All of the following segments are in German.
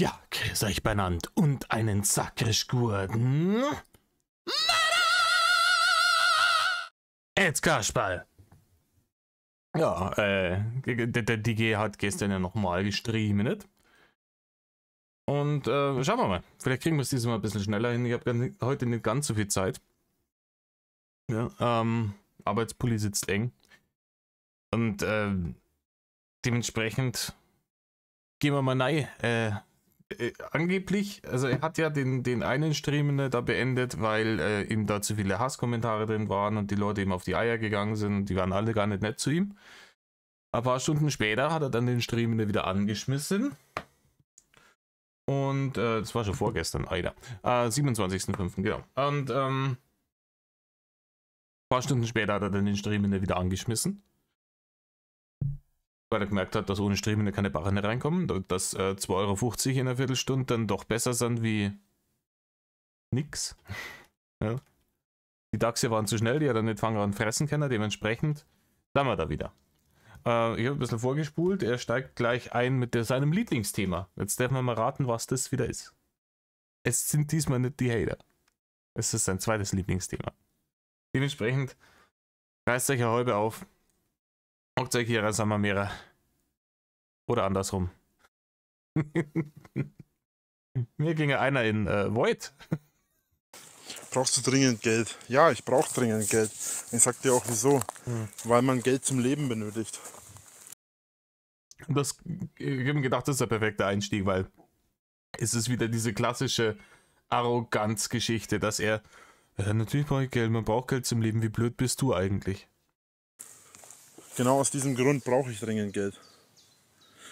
Ja, grüß euch benannt und einen sakrisch guten. Jetzt Kasperl. Ja, der DG hat gestern ja nochmal gestreamt. Und schauen wir mal. Vielleicht kriegen wir es dieses Mal ein bisschen schneller hin. Ich habe heute nicht ganz so viel Zeit. Ja, Arbeitspulli sitzt eng. Und dementsprechend gehen wir mal rein. Angeblich, also er hat ja den einen Stream da beendet, weil ihm da zu viele Hasskommentare drin waren und die Leute ihm auf die Eier gegangen sind und die waren alle gar nicht nett zu ihm. Ein paar Stunden später hat er dann den Stream wieder angeschmissen. Und das war schon vorgestern, Alter. 27.05. genau. Und ein paar Stunden später hat er dann den Stream wieder angeschmissen. Weil er gemerkt hat, dass ohne Streamen keine Barren reinkommen, dass 2,50 € in einer Viertelstunde dann doch besser sind wie nix. Ja. Die Dachse waren zu schnell, die hat er nicht fangen an fressen können, dementsprechend sind wir da wieder. Ich habe ein bisschen vorgespult, er steigt gleich ein mit seinem Lieblingsthema. Jetzt dürfen wir mal raten, was das wieder ist. Es sind diesmal nicht die Hater. Es ist sein zweites Lieblingsthema. Dementsprechend reißt euch eine halbe auf. Hockt euch hier rein, wir mehrere. Oder andersrum. Mir ginge einer in Void. Brauchst du dringend Geld? Ja, ich brauche dringend Geld. Ich sag dir auch wieso. Weil man Geld zum Leben benötigt. Ich habe mir gedacht, das ist der perfekte Einstieg, weil es ist wieder diese klassische Arroganzgeschichte, dass er, natürlich brauche ich Geld, man braucht Geld zum Leben, wie blöd bist du eigentlich? Genau aus diesem Grund brauche ich dringend Geld.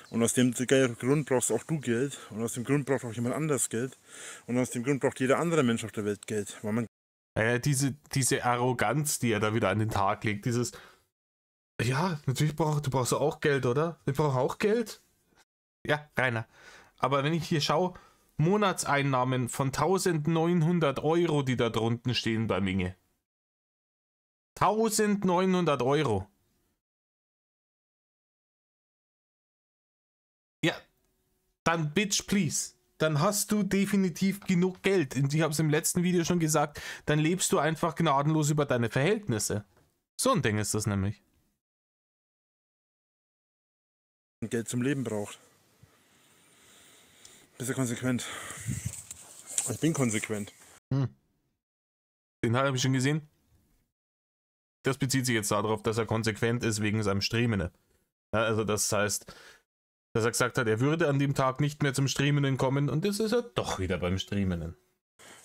Und aus dem Grund brauchst auch du Geld. Und aus dem Grund braucht auch jemand anders Geld. Und aus dem Grund braucht jeder andere Mensch auf der Welt Geld. Weil man diese Arroganz, die er da wieder an den Tag legt, dieses, ja, natürlich du brauchst auch Geld, oder? Ich brauche auch Geld. Ja, Rainer. Aber wenn ich hier schaue, Monatseinnahmen von 1900 €, die da drunten stehen bei Minge. 1900 €. Ja, dann bitch please. Dann hast du definitiv genug Geld. Und ich habe es im letzten Video schon gesagt, dann lebst du einfach gnadenlos über deine Verhältnisse. So ein Ding ist das nämlich. Geld zum Leben braucht. Bist du konsequent? Ich bin konsequent. Den habe ich schon gesehen. Das bezieht sich jetzt darauf, dass er konsequent ist wegen seinem Streamen. Ja, also das heißt, dass er gesagt hat, er würde an dem Tag nicht mehr zum Streamen kommen und jetzt ist er doch wieder beim Streamen.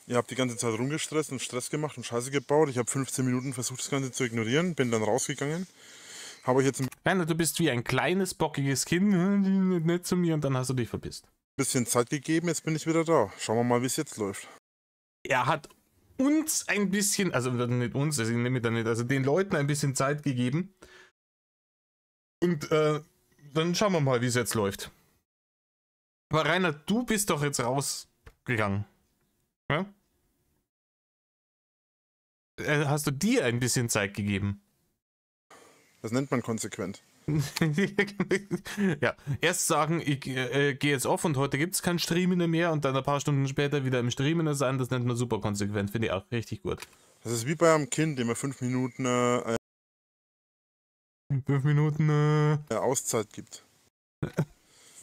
Ihr habt die ganze Zeit rumgestresst und Stress gemacht und Scheiße gebaut. Ich habe 15 Minuten versucht, das Ganze zu ignorieren, bin dann rausgegangen. Habe euch jetzt ein Rainer, du bist wie ein kleines, bockiges Kind, nicht zu mir und dann hast du dich verpisst. bisschen Zeit gegeben, jetzt bin ich wieder da. Schauen wir mal, wie es jetzt läuft. Er hat uns ein bisschen, also nicht uns, also ich nehme da nicht, also den Leuten ein bisschen Zeit gegeben. Und dann schauen wir mal, wie es jetzt läuft. Aber Rainer, du bist doch jetzt rausgegangen. Ja? Hast du dir ein bisschen Zeit gegeben? Das nennt man konsequent. Ja, erst sagen, ich gehe jetzt auf und heute gibt es kein Streamen mehr und dann ein paar Stunden später wieder im Streamen sein, das nennt man super konsequent, finde ich auch richtig gut. Das ist wie bei einem Kind, dem man 5 Minuten 5 Minuten Auszeit gibt.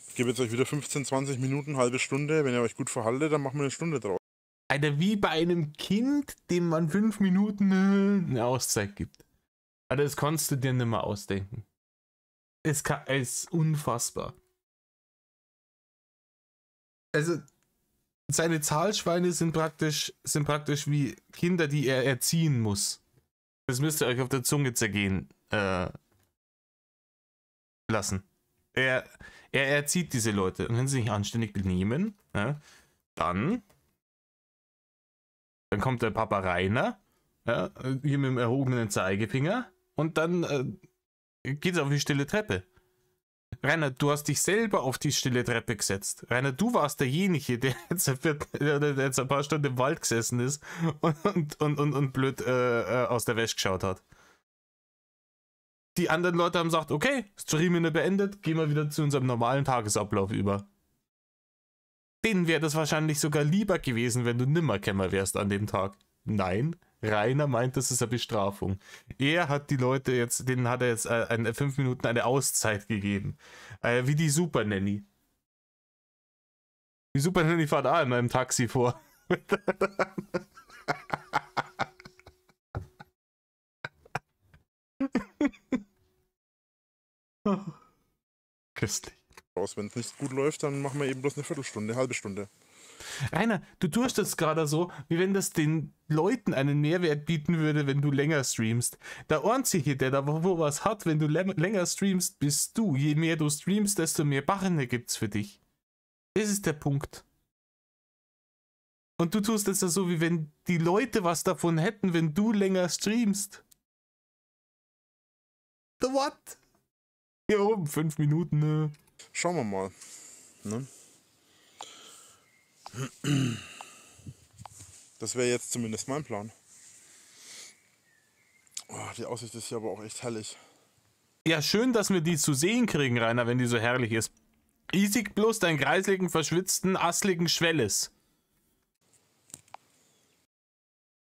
Ich gebe jetzt euch wieder 15, 20 Minuten, halbe Stunde. Wenn ihr euch gut verhaltet, dann machen wir eine Stunde draus. Alter, wie bei einem Kind, dem man 5 Minuten eine Auszeit gibt. Alter, das kannst du dir nicht mehr ausdenken. Es ist unfassbar. Also, seine Zahlschweine sind praktisch wie Kinder, die er erziehen muss. Das müsst ihr euch auf der Zunge zergehen lassen. Er erzieht diese Leute. Und wenn sie sich anständig benehmen, ja, dann kommt der Papa Rainer, ja, hier mit dem erhobenen Zeigefinger und dann geht es auf die stille Treppe. Rainer, du hast dich selber auf die stille Treppe gesetzt. Rainer, du warst derjenige, der jetzt ein paar Stunden im Wald gesessen ist und blöd aus der Wäsche geschaut hat. Die anderen Leute haben gesagt, okay, Streaming beendet, gehen wir wieder zu unserem normalen Tagesablauf über. denen wäre das wahrscheinlich sogar lieber gewesen, wenn du nimmerkämmer wärst an dem Tag. Nein, Rainer meint, das ist eine Bestrafung. Er hat die Leute jetzt, denen hat er jetzt 5 Minuten eine Auszeit gegeben. Wie die Super Nanny. Die Super Nanny fährt auch in einem Taxi vor. Köstlich. Wenn es nicht gut läuft, dann machen wir eben bloß eine Viertelstunde, eine halbe Stunde. Rainer, du tust das gerade so, wie wenn das den Leuten einen Mehrwert bieten würde, wenn du länger streamst. Der Einzige, der da wo was hat, wenn du länger streamst, bist du. Je mehr du streamst, desto mehr Barren gibt's für dich. Das ist der Punkt. Und du tust es ja so, wie wenn die Leute was davon hätten, wenn du länger streamst. The what? Hier oben, 5 Minuten, ne? Schauen wir mal. Ne? Das wäre jetzt zumindest mein Plan. Oh, die Aussicht ist hier aber auch echt herrlich. Ja, schön, dass wir die zu sehen kriegen, Rainer, wenn die so herrlich ist. Ich sieg bloß deinen kreisligen, verschwitzten, assligen Schwelles.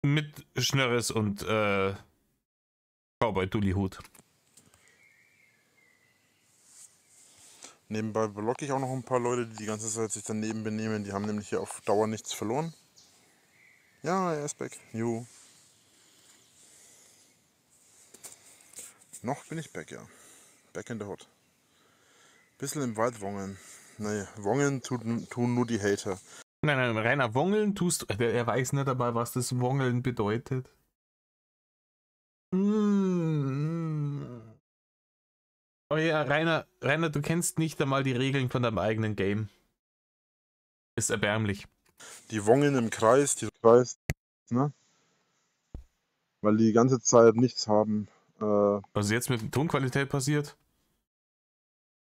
Mit Schnörres und Cowboy-Dulli-Hut. Nebenbei blocke ich auch noch ein paar Leute, die die ganze Zeit sich daneben benehmen. Die haben nämlich hier auf Dauer nichts verloren. Ja, er ist back. Juhu. Noch bin ich back, ja. Back in the hot. Bisschen im Wald wongeln. Nee, wongeln tun nur die Hater. Nein, Rainer, wongeln tust du. Er weiß nicht dabei, was das Wongeln bedeutet. Oh ja, Rainer, du kennst nicht einmal die Regeln von deinem eigenen Game. Ist erbärmlich. Die wongeln im Kreis, ne? Weil die ganze Zeit nichts haben. Was jetzt mit der Tonqualität passiert?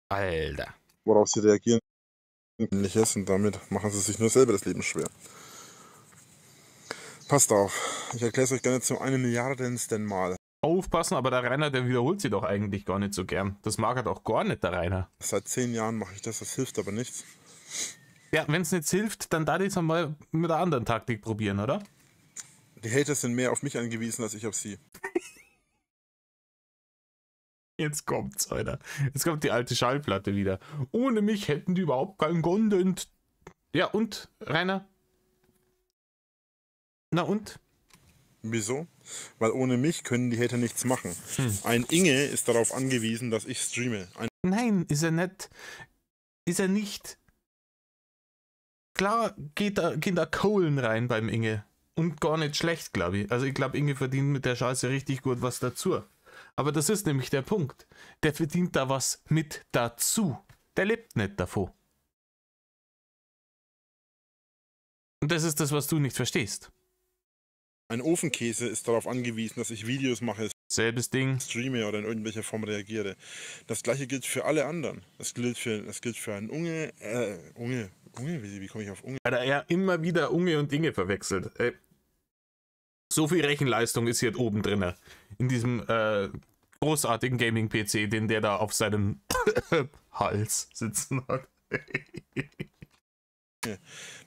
Alter. Worauf sie reagieren. Ähnliches und damit machen sie sich nur selber das Leben schwer. Passt auf, ich erkläre es euch gerne zum 1 Milliardensten Mal. Aufpassen, aber der Rainer, der wiederholt sie doch eigentlich gar nicht so gern. Das mag er doch gar nicht, der Rainer. Seit 10 Jahren mache ich das hilft aber nichts. Ja, wenn es nicht hilft, dann darf ich es einmal mit einer anderen Taktik probieren, oder? Die Hater sind mehr auf mich angewiesen, als ich auf sie. Jetzt kommt's, Alter. Jetzt kommt die alte Schallplatte wieder. Ohne mich hätten die überhaupt keinen Content. Ja, und, Rainer? Na und? Wieso? Weil ohne mich können die Hater nichts machen. Ein Inge ist darauf angewiesen, dass ich streame. Nein, ist er nicht. Ist er nicht. Klar gehen da Kohlen rein beim Inge. Und gar nicht schlecht, glaube ich. Also ich glaube, Inge verdient mit der Scheiße richtig gut was dazu. Aber das ist nämlich der Punkt. Der verdient da was mit dazu. Der lebt nicht davon. Und das ist das, was du nicht verstehst. Ein Ofenkäse ist darauf angewiesen, dass ich Videos mache, Selbes Ding. streame oder in irgendwelcher Form reagiere. Das gleiche gilt für alle anderen. Das gilt für einen Unge, wie komme ich auf Unge? Hat er immer wieder Unge und Inge verwechselt. So viel Rechenleistung ist hier oben drin. In diesem großartigen Gaming-PC, den der da auf seinem Hals sitzen hat.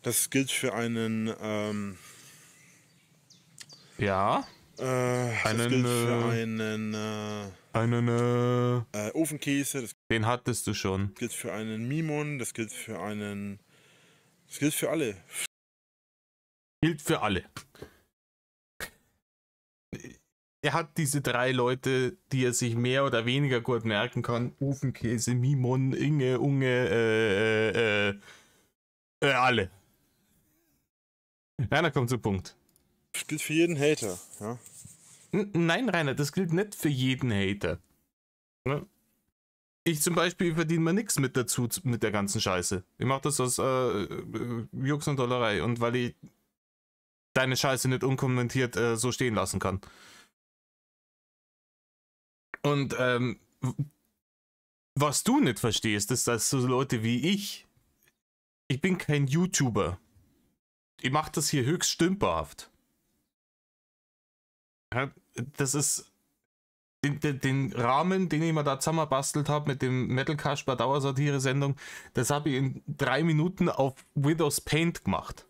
Das gilt für einen, ja. das gilt für einen Ofenkäse, das den hattest du schon. gilt für einen Mimon, das gilt für alle. Gilt für alle. Er hat diese 3 Leute, die er sich mehr oder weniger gut merken kann. Ofenkäse, Mimon, Inge, Unge, alle. Rainer kommt zum Punkt. Das gilt für jeden Hater, ja. Nein, Rainer, das gilt nicht für jeden Hater. Ich zum Beispiel verdiene mir nichts mit dazu, mit der ganzen Scheiße. Ich mache das aus Jux und Dollerei und weil ich deine Scheiße nicht unkommentiert so stehen lassen kann. Und was du nicht verstehst, ist, dass so Leute wie ich bin kein YouTuber. Ich mache das hier höchst stümperhaft. Ja, das ist Den Rahmen, den ich mir da zusammenbastelt habe mit dem Metal Kasper Dauersatire-Sendung, das habe ich in 3 Minuten auf Windows Paint gemacht.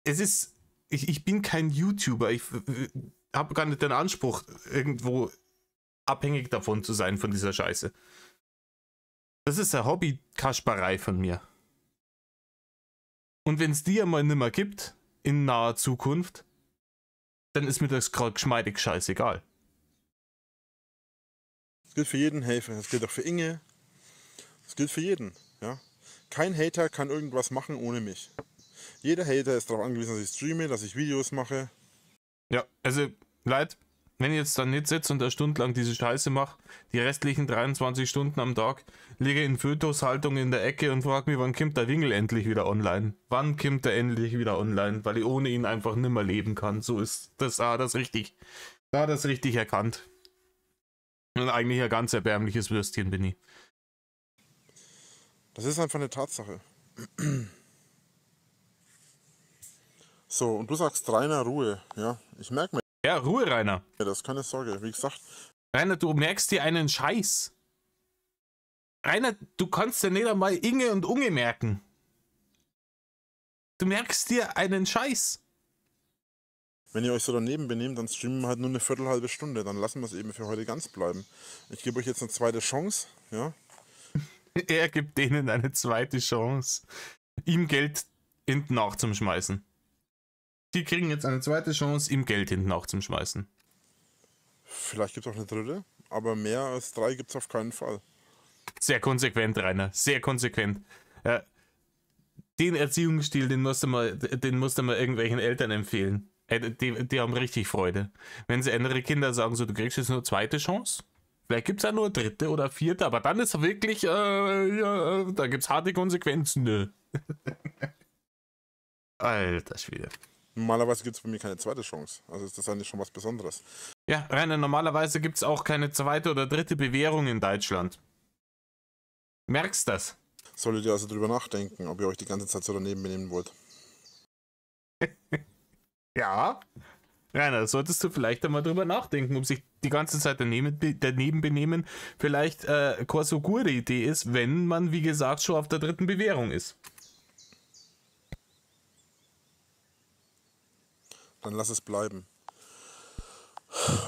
Es ist, ich bin kein YouTuber, ich habe gar nicht den Anspruch, irgendwo abhängig davon zu sein, von dieser Scheiße. Das ist eine Hobby-Kasperei von mir. Und wenn es die einmal nicht mehr gibt, in naher Zukunft, dann ist mir das gerade geschmeidig scheißegal. Das gilt für jeden Helfer, das gilt auch für Inge. Das gilt für jeden. Ja? Kein Hater kann irgendwas machen ohne mich. Jeder Hater ist darauf angewiesen, dass ich streame, dass ich Videos mache. Ja, also, Leute, wenn ich jetzt dann nicht sitze und eine Stunde lang diese Scheiße mache, die restlichen 23 Stunden am Tag, liege in Fötushaltung in der Ecke und frage mich, wann kommt der Wingel endlich wieder online? Wann kommt der endlich wieder online? Weil ich ohne ihn einfach nimmer leben kann. So ist das, das richtig. Da das richtig erkannt. Und eigentlich ein ganz erbärmliches Würstchen bin ich. Das ist einfach eine Tatsache. So, und du sagst Rainer Ruhe. Ja, ich merke mir Ja, Ruhe, Rainer. das, keine Sorge. Wie gesagt, Rainer, du merkst dir einen Scheiß. Rainer, du kannst ja nicht einmal Inge und Unge merken. Du merkst dir einen Scheiß. wenn ihr euch so daneben benehmt, dann streamen wir halt nur eine viertelhalbe Stunde. Dann lassen wir es eben für heute ganz bleiben. Ich gebe euch jetzt eine zweite Chance. Ja. Er gibt denen eine zweite Chance, ihm Geld hinten nachzuschmeißen. Die kriegen jetzt eine zweite Chance, ihm Geld hinten nachzuschmeißen. Vielleicht gibt es auch eine dritte, aber mehr als 3 gibt es auf keinen Fall. Sehr konsequent, Rainer. Sehr konsequent. Den Erziehungsstil, den musst du mal irgendwelchen Eltern empfehlen. Die haben richtig Freude. Wenn sie andere Kinder sagen, so, du kriegst jetzt nur eine zweite Chance. Vielleicht gibt es ja nur eine dritte oder vierte, aber dann ist wirklich, da gibt es harte Konsequenzen. Nö. Alter Schwede. Normalerweise gibt es bei mir keine zweite Chance. Also ist das eigentlich schon was Besonderes. Ja, Rainer, normalerweise gibt es auch keine zweite oder dritte Bewährung in Deutschland. Merkst das? Solltet ihr also drüber nachdenken, ob ihr euch die ganze Zeit so daneben benehmen wollt. Ja. Rainer, solltest du vielleicht einmal drüber nachdenken, ob sich die ganze Zeit daneben benehmen vielleicht keine so gute Idee ist, wenn man, wie gesagt, schon auf der dritten Bewährung ist. Dann lass es bleiben.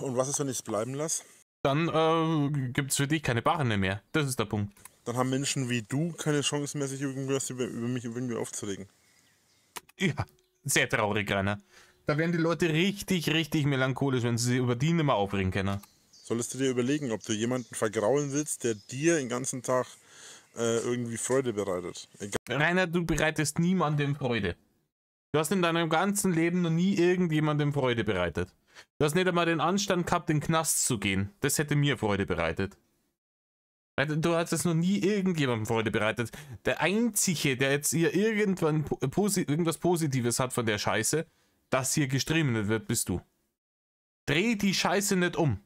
Und was ist, wenn ich es bleiben lasse? Dann gibt es für dich keine Barren mehr. Das ist der Punkt. Dann haben Menschen wie du keine Chance mehr, sich irgendwas über mich irgendwie aufzuregen. Ja, sehr traurig, Rainer. Da werden die Leute richtig, richtig melancholisch, wenn sie sich über die nicht mehr aufregen können. Solltest du dir überlegen, ob du jemanden vergraulen willst, der dir den ganzen Tag irgendwie Freude bereitet. Egal. Rainer, du bereitest niemandem Freude. Du hast in deinem ganzen Leben noch nie irgendjemandem Freude bereitet. Du hast nicht einmal den Anstand gehabt, in den Knast zu gehen. Das hätte mir Freude bereitet. Du hast es noch nie irgendjemandem Freude bereitet. Der Einzige, der jetzt hier irgendwas Positives hat von der Scheiße, dass hier gestreamt wird, bist du. Dreh die Scheiße nicht um.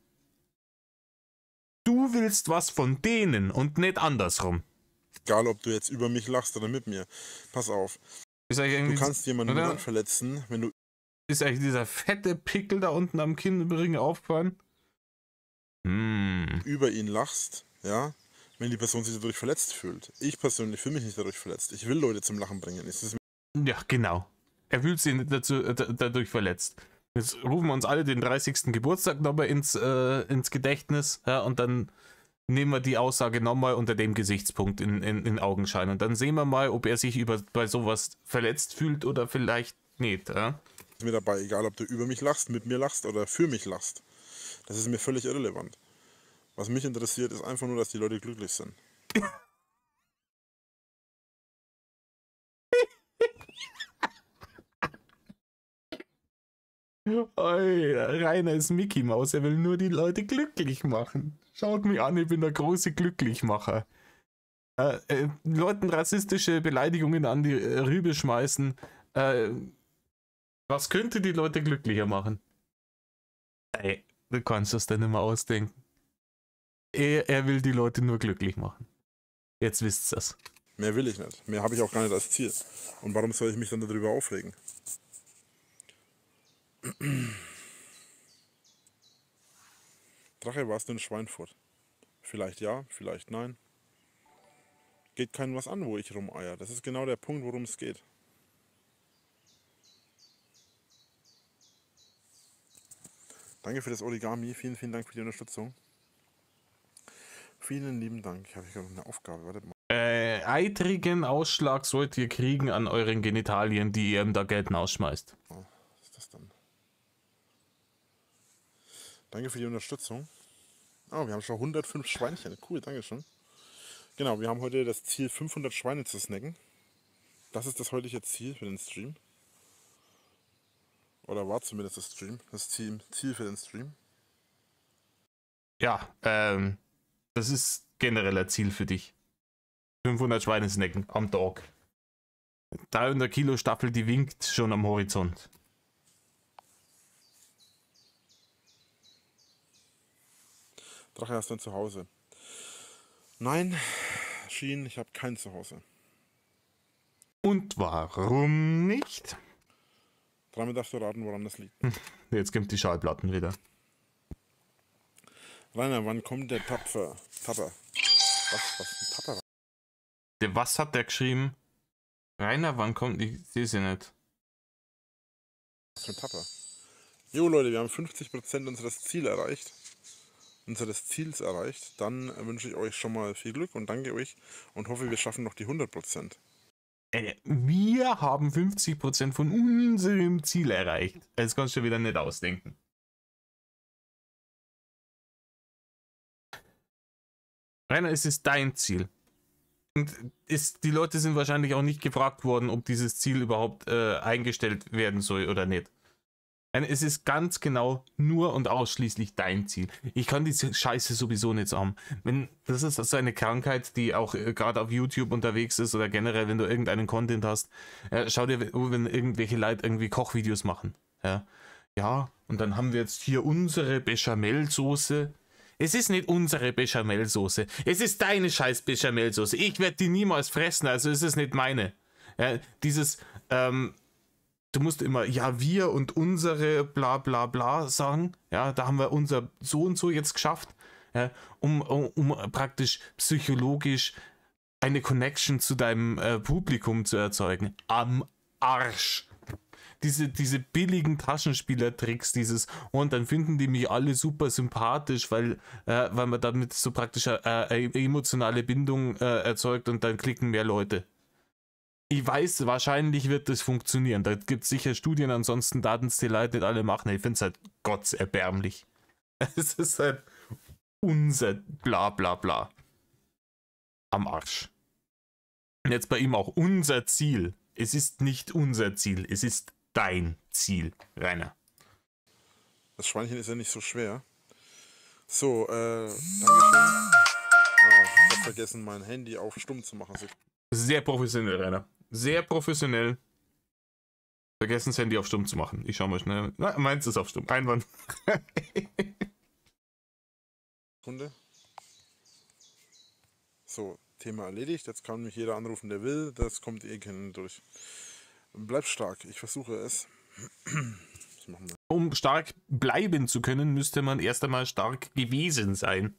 Du willst was von denen und nicht andersrum. Egal, ob du jetzt über mich lachst oder mit mir. Pass auf. Du kannst jemanden dann verletzen, wenn du... Ist eigentlich dieser fette Pickel da unten am Kinnring aufgefallen? Über ihn lachst, ja, wenn die Person sich dadurch verletzt fühlt. Ich persönlich fühle mich nicht dadurch verletzt. Ich will Leute zum Lachen bringen. Ja, genau. Er fühlt sich nicht dadurch verletzt. Jetzt rufen wir uns alle den 30. Geburtstag nochmal ins Gedächtnis, ja, und dann nehmen wir die Aussage nochmal unter dem Gesichtspunkt in Augenschein. Und dann sehen wir mal, ob er sich bei sowas verletzt fühlt oder vielleicht nicht. Ja? Ist mir dabei egal, ob du über mich lachst, mit mir lachst oder für mich lachst. Das ist mir völlig irrelevant. Was mich interessiert, ist einfach nur, dass die Leute glücklich sind. Rainer ist Mickey Maus, er will nur die Leute glücklich machen. Schaut mich an, ich bin der große Glücklichmacher. Leuten rassistische Beleidigungen an die Rübe schmeißen. Was könnte die Leute glücklicher machen? Ey, du kannst das denn nicht mehr ausdenken. Er will die Leute nur glücklich machen. Jetzt wisst ihr das. Mehr will ich nicht. Mehr habe ich auch gar nicht als Ziel. Und warum soll ich mich dann darüber aufregen? Drache, warst du in Schweinfurt? Vielleicht ja, vielleicht nein. Geht keinem was an, wo ich rumeier. Das ist genau der Punkt, worum es geht. Danke für das Origami. Vielen, vielen Dank für die Unterstützung. Vielen lieben Dank. Ich habe hier noch eine Aufgabe. Wartet mal. Eitrigen Ausschlag sollt ihr kriegen an euren Genitalien, die ihr ihm da Geld ausschmeißt. Oh, was ist das dann? Danke für die Unterstützung. Oh, wir haben schon 105 Schweinchen. Cool, danke schön. Genau, wir haben heute das Ziel, 500 Schweine zu snacken. Das ist das heutige Ziel für den Stream. Oder war zumindest das Ziel für den Stream. Ja, das ist generell ein Ziel für dich. 500 Schweine snacken am Tag. 300 Kilo Staffel, die winkt schon am Horizont. Drache, hast du ein Zuhause? Nein, Schien, ich habe kein Zuhause. Und warum nicht? Dreimal darfst du raten, woran das liegt. Jetzt kommt die Schallplatten wieder. Rainer, wann kommt der Tapper? Was ist ein Tapper? Was hat der geschrieben? Rainer, wann kommt? Ich sehe sie nicht. Was für ein Tapper? Jo Leute, wir haben 50% unseres Ziels erreicht. Dann wünsche ich euch schon mal viel Glück und danke euch und hoffe, wir schaffen noch die 100%. Wir haben 50% von unserem Ziel erreicht. Das kannst du wieder nicht ausdenken. Rainer, es ist dein Ziel. Und die Leute sind wahrscheinlich auch nicht gefragt worden, ob dieses Ziel überhaupt eingestellt werden soll oder nicht. Es ist ganz genau nur und ausschließlich dein Ziel. Ich kann diese Scheiße sowieso nicht haben. Das ist so eine Krankheit, die auch gerade auf YouTube unterwegs ist oder generell, wenn du irgendeinen Content hast. Schau dir, wenn irgendwelche Leute irgendwie Kochvideos machen. Ja, und dann haben wir jetzt hier unsere Bechamelsoße. Es ist nicht unsere Bechamelsoße. Es ist deine scheiß Bechamelsoße. Ich werde die niemals fressen, also ist es nicht meine. Ja, du musst immer, ja, wir und unsere bla bla bla sagen. Ja, da haben wir unser so und so jetzt geschafft, ja, um praktisch psychologisch eine Connection zu deinem Publikum zu erzeugen. Am Arsch. Diese billigen Taschenspielertricks, und dann finden die mich alle super sympathisch, weil man damit so praktisch eine emotionale Bindung erzeugt und dann klicken mehr Leute. Ich weiß, wahrscheinlich wird das funktionieren. Da gibt es sicher Studien, ansonsten daten es die Leute nicht alle machen. Ich finde es halt gottserbärmlich. Es ist halt unser bla bla bla. Am Arsch. Und jetzt bei ihm auch unser Ziel. Es ist nicht unser Ziel, es ist dein Ziel, Rainer. Das Schweinchen ist ja nicht so schwer. So, Dankeschön. Ich habe vergessen, mein Handy auf stumm zu machen. Sehr professionell, Rainer. Sehr professionell. Vergessen das Handy auf stumm zu machen. Ich schau mal schnell. Na, meins ist auf stumm. Einwand. Kunde. So, Thema erledigt. Jetzt kann mich jeder anrufen, der will. Das kommt eh keinen durch. Bleib stark. Ich versuche es. Um stark bleiben zu können, müsste man erst einmal stark gewesen sein.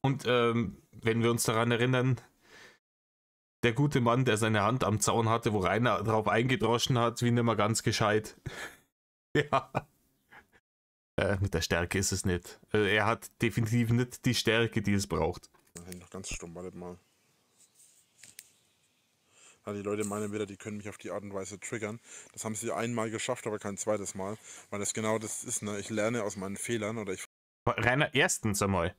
Und wenn wir uns daran erinnern, der gute Mann, der seine Hand am Zaun hatte, wo Rainer drauf eingedroschen hat, wie nicht mehr ganz gescheit. Ja. Mit der Stärke ist es nicht. Er hat definitiv nicht die Stärke, die es braucht. Noch ganz stumm, wartet mal. Ja, die Leute meinen wieder, die können mich auf die Art und Weise triggern. Das haben sie einmal geschafft, aber kein zweites Mal. Weil das genau das ist, ne? Ich lerne aus meinen Fehlern oder ich... Rainer, erstens einmal.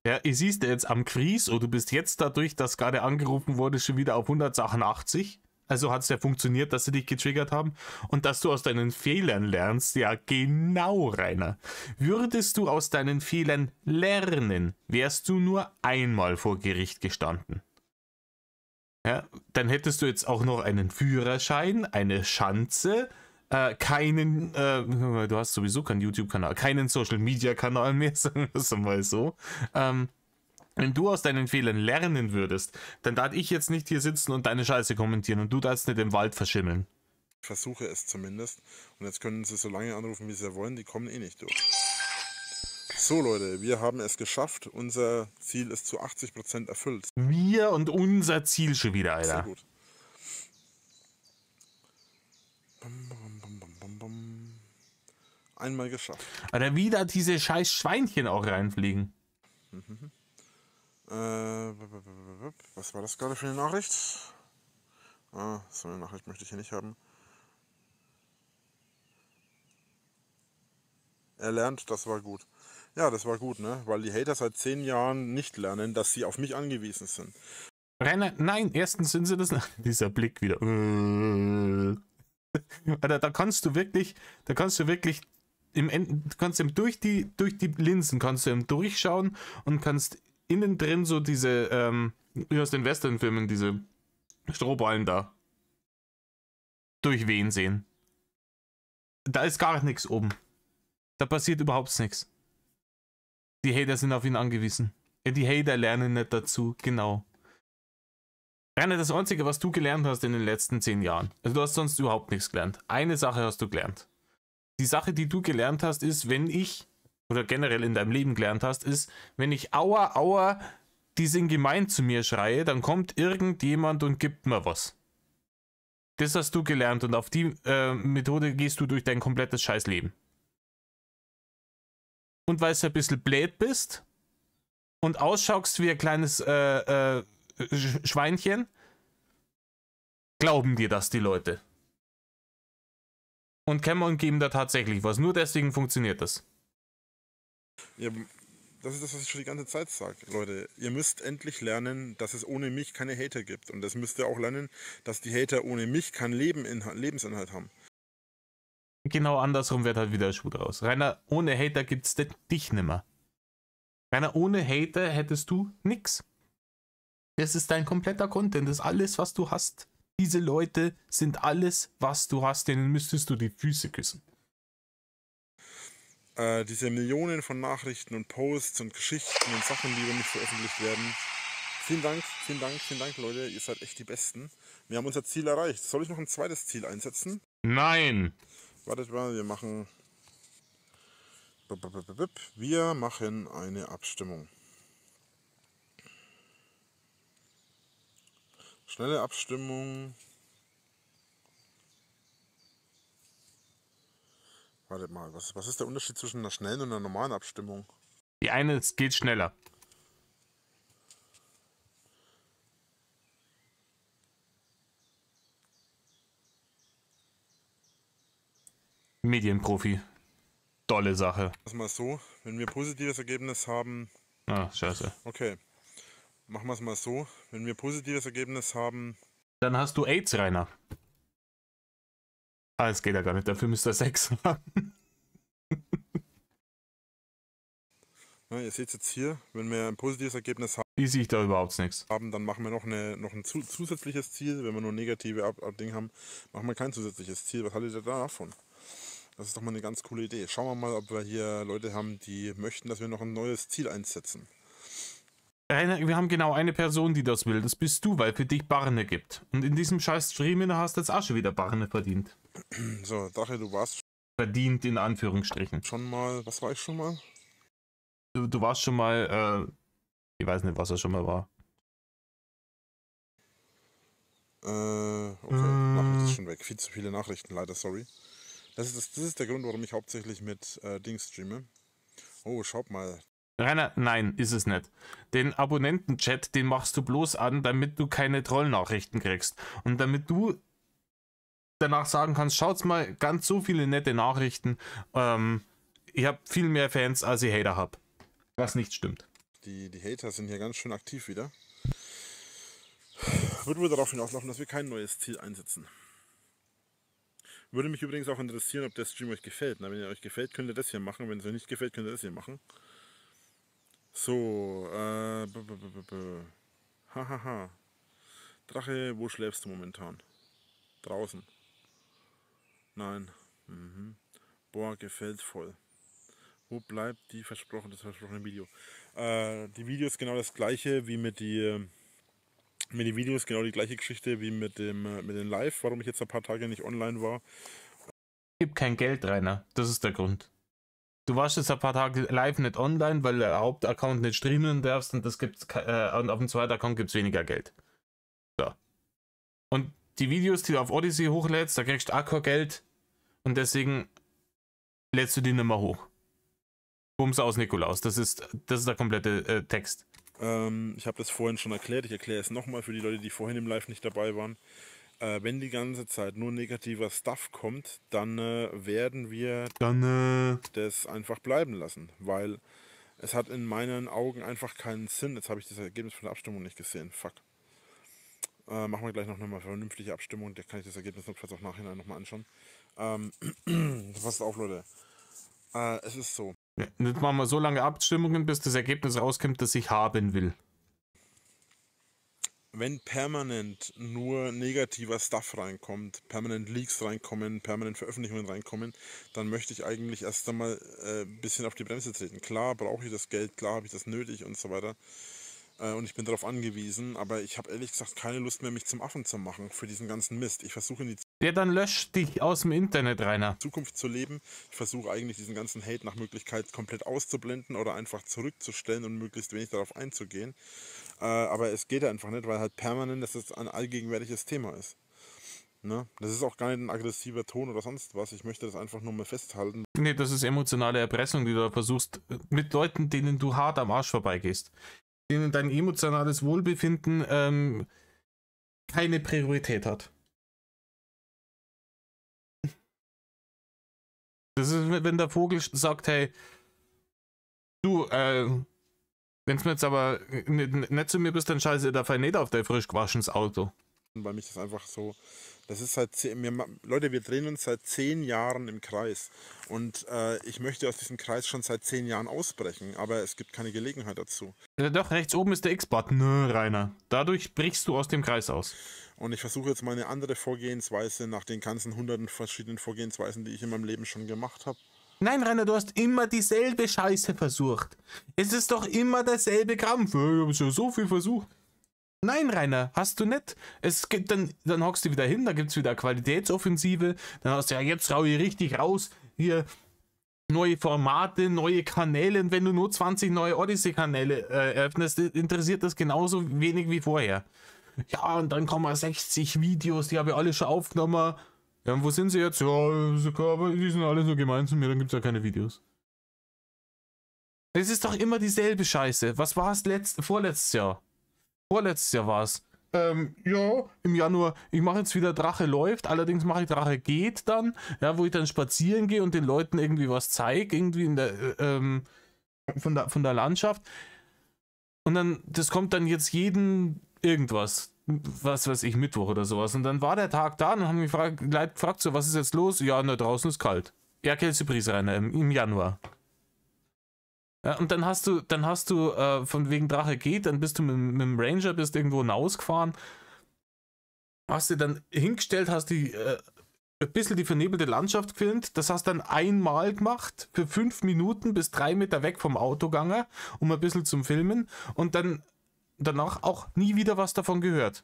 Ja, ihr siehst ja jetzt am Kries, du bist jetzt dadurch, dass gerade angerufen wurde, schon wieder auf 180. Also hat es ja funktioniert, dass sie dich getriggert haben. Und dass du aus deinen Fehlern lernst, ja genau, Rainer. Würdest du aus deinen Fehlern lernen, wärst du nur einmal vor Gericht gestanden. Ja, dann hättest du jetzt auch noch einen Führerschein, eine Schanze, du hast sowieso keinen YouTube-Kanal, keinen Social-Media-Kanal mehr, sagen wir es mal so. Wenn du aus deinen Fehlern lernen würdest, dann darf ich jetzt nicht hier sitzen und deine Scheiße kommentieren und du darfst nicht im Wald verschimmeln. Ich versuche es zumindest. Und jetzt können sie so lange anrufen, wie sie wollen, die kommen eh nicht durch. So Leute, wir haben es geschafft. Unser Ziel ist zu 80% erfüllt. Wir und unser Ziel schon wieder, Sehr Alter. gut. Bum, bum, bum, bum, bum, bum. Einmal geschafft. Alter, wieder diese scheiß Schweinchen auch reinfliegen. Was war das gerade für eine Nachricht? Ah, so eine Nachricht möchte ich hier nicht haben. Er lernt, das war gut. Ja, das war gut, ne? Weil die Hater seit 10 Jahren nicht lernen, dass sie auf mich angewiesen sind. Rainer, nein, erstens sind sie das. Dieser Blick wieder. Alter, da kannst du wirklich durch die Linsen kannst du ihm durchschauen und kannst innen drin so diese, wie aus den Westernfilmen, diese Strohballen da durchwehen sehen. Da ist gar nichts oben. Da passiert überhaupt nichts. Die Hater sind auf ihn angewiesen. Ja, die Hater lernen nicht dazu, genau. Rainer, das Einzige, was du gelernt hast in den letzten 10 Jahren, also du hast sonst überhaupt nichts gelernt. Eine Sache hast du gelernt. Die Sache, die du gelernt hast, ist, wenn ich, oder generell in deinem Leben gelernt hast, ist, wenn ich Aua, Aua, die sind gemein zu mir schreie, dann kommt irgendjemand und gibt mir was. Das hast du gelernt und auf die Methode gehst du durch dein komplettes Scheißleben. Und weil du ein bisschen blöd bist und ausschaust wie ein kleines Schweinchen, glauben dir das die Leute. Und Cameron geben da tatsächlich was. Nur deswegen funktioniert das. Ja, das ist das, was ich schon die ganze Zeit sage. Leute, ihr müsst endlich lernen, dass es ohne mich keine Hater gibt. Und das müsst ihr auch lernen, dass die Hater ohne mich keinen Lebensinhalt haben. Genau andersrum wird halt wieder der Schuh draus. Rainer, ohne Hater gibt's dich nimmer. Rainer, ohne Hater hättest du nix. Das ist dein kompletter Content. Das ist alles, was du hast. Diese Leute sind alles, was du hast. Denen müsstest du die Füße küssen. Diese Millionen von Nachrichten und Posts und Geschichten und Sachen, die über mich veröffentlicht werden. Vielen Dank, vielen Dank, vielen Dank, Leute. Ihr seid echt die Besten. Wir haben unser Ziel erreicht. Soll ich noch ein zweites Ziel einsetzen? Nein! Wartet mal, wir machen... Wir machen eine Abstimmung. Schnelle Abstimmung. Wartet mal, was ist der Unterschied zwischen einer schnellen und einer normalen Abstimmung? Die eine geht schneller. Medienprofi. Tolle Sache. Mach mal so, wenn wir positives Ergebnis haben... Ah, scheiße. Okay, machen wir es mal so. Wenn wir positives Ergebnis haben... Dann hast du AIDS, Rainer. Ah, das geht ja gar nicht. Dafür müsst ihr Sex haben. Ja, ihr seht es jetzt hier, wenn wir ein positives Ergebnis Die sehe ich da überhaupt nichts. haben, dann machen wir noch ein zusätzliches Ziel. Wenn wir nur negative Ding haben, machen wir kein zusätzliches Ziel. Was haltet ihr davon? Das ist doch mal eine ganz coole Idee. Schauen wir mal, ob wir hier Leute haben, die möchten, dass wir noch ein neues Ziel einsetzen. Rainer, wir haben genau eine Person, die das will. Das bist du, weil für dich Barne gibt. Und in diesem scheiß Stream hast du jetzt auch schon wieder Barne verdient. So, Drache, du warst Verdient in Anführungsstrichen. schon mal... Was war ich schon mal? Du warst schon mal, ich weiß nicht, was er schon mal war. Okay, Nachricht ist schon weg. Viel zu viele Nachrichten, leider, sorry. Das ist der Grund, warum ich hauptsächlich mit Dings streame. Oh, schaut mal. Rainer, nein, ist es nicht. Den Abonnenten-Chat, den machst du bloß an, damit du keine Trollnachrichten kriegst. Und damit du danach sagen kannst, schaut's mal, ganz so viele nette Nachrichten. Ich habe viel mehr Fans, als ich Hater habe. Was nicht stimmt. Die Hater sind hier ganz schön aktiv wieder. Würde wohl darauf hinauslaufen, dass wir kein neues Ziel einsetzen. Würde mich übrigens auch interessieren, ob der Stream euch gefällt. Na, wenn ihr euch gefällt, könnt ihr das hier machen. Wenn es euch nicht gefällt, könnt ihr das hier machen. So, hahaha. Drache, wo schläfst du momentan? Draußen. Nein. Boah, gefällt voll. Wo bleibt das versprochene Video? Die Video ist genau das gleiche wie mit den Videos, genau die gleiche Geschichte wie mit den Live, warum ich jetzt ein paar Tage nicht online war. Gib kein Geld, Rainer. Das ist der Grund. Du warst jetzt ein paar Tage live nicht online, weil der Hauptaccount nicht streamen darfst und das gibt's und auf dem zweiten Account gibt es weniger Geld. So. Und die Videos, die du auf Odyssey hochlädst, da kriegst du auch kein Geld und deswegen lädst du die nicht mehr hoch. Bums aus Nikolaus. Das ist der komplette Text. Ich habe das vorhin schon erklärt. Ich erkläre es nochmal für die Leute, die vorhin im Live nicht dabei waren. Wenn die ganze Zeit nur negativer Stuff kommt, dann werden wir das einfach bleiben lassen, weil es hat in meinen Augen einfach keinen Sinn. Jetzt habe ich das Ergebnis von der Abstimmung nicht gesehen. Fuck. Machen wir gleich noch eine vernünftige Abstimmung. Da kann ich das Ergebnis notfalls auch nachhinein nochmal anschauen. Passt auf, Leute. Es ist so. Ja, jetzt machen wir so lange Abstimmungen, bis das Ergebnis rauskommt, das ich haben will. Wenn permanent nur negativer Stuff reinkommt, permanent Leaks reinkommen, permanent Veröffentlichungen reinkommen, dann möchte ich eigentlich erst einmal ein bisschen auf die Bremse treten. Klar brauche ich das Geld, klar habe ich das nötig und so weiter. Und ich bin darauf angewiesen, aber ich habe ehrlich gesagt keine Lust mehr, mich zum Affen zu machen für diesen ganzen Mist. Ich versuche in die Ja, dann lösch dich aus dem Internet, Rainer. Zukunft zu leben. Ich versuche eigentlich diesen ganzen Hate nach Möglichkeit komplett auszublenden oder einfach zurückzustellen und möglichst wenig darauf einzugehen. Aber es geht einfach nicht, weil halt permanent das ein allgegenwärtiges Thema ist. Ne? Das ist auch gar nicht ein aggressiver Ton oder sonst was. Ich möchte das einfach nur mal festhalten. Nee, das ist emotionale Erpressung, die du versuchst, mit Leuten, denen du hart am Arsch vorbeigehst. Denen dein emotionales Wohlbefinden keine Priorität hat. Das ist, wenn der Vogel sagt, hey, du, wenn du jetzt aber nicht zu mir bist, dann scheiße, da fall nicht auf dein frisch gewaschenes Auto. Weil mich das einfach so, das ist seit Leute, wir drehen uns seit 10 Jahren im Kreis und ich möchte aus diesem Kreis schon seit 10 Jahren ausbrechen, aber es gibt keine Gelegenheit dazu. Ja, doch, rechts oben ist der X-Button, nö, Rainer. Dadurch brichst du aus dem Kreis aus. Und ich versuche jetzt mal eine andere Vorgehensweise nach den ganzen hunderten verschiedenen Vorgehensweisen, die ich in meinem Leben schon gemacht habe. Nein, Rainer, du hast immer dieselbe Scheiße versucht. Es ist doch immer derselbe Krampf. Ich habe schon so viel versucht. Nein, Rainer, hast du nicht. Es gibt dann hockst du wieder hin, da gibt es wieder eine Qualitätsoffensive. Dann hast du ja, jetzt rau ich richtig raus. Hier neue Formate, neue Kanäle. Und wenn du nur 20 neue Odyssey-Kanäle eröffnest, interessiert das genauso wenig wie vorher. Ja, und dann kommen 60 Videos, die habe ich alle schon aufgenommen. Ja, und wo sind sie jetzt? Ja, aber die sind alle so gemein zu mir, dann gibt es ja keine Videos. Es ist doch immer dieselbe Scheiße. Was war es vorletztes Jahr? Vorletztes Jahr war es. Ja, im Januar, ich mache jetzt wieder Drache läuft, allerdings mache ich Drache geht dann, ja, wo ich dann spazieren gehe und den Leuten irgendwie was zeige, irgendwie in der, von der Landschaft. Und dann, das kommt dann jetzt jeden irgendwas, was weiß ich, Mittwoch oder sowas. Und dann war der Tag da und haben mich gefragt, so, was ist jetzt los? Ja, na, draußen ist kalt. Ja, Kältebrise, Rainer, im Januar. Ja, und dann hast du von wegen Drache geht, dann bist du mit dem Ranger, bist irgendwo hinausgefahren, hast du dann hingestellt, hast die ein bisschen die vernebelte Landschaft gefilmt, das hast dann einmal gemacht, für 5 Minuten bis 3 Meter weg vom Auto gegangen, um ein bisschen zum Filmen und dann danach auch nie wieder was davon gehört.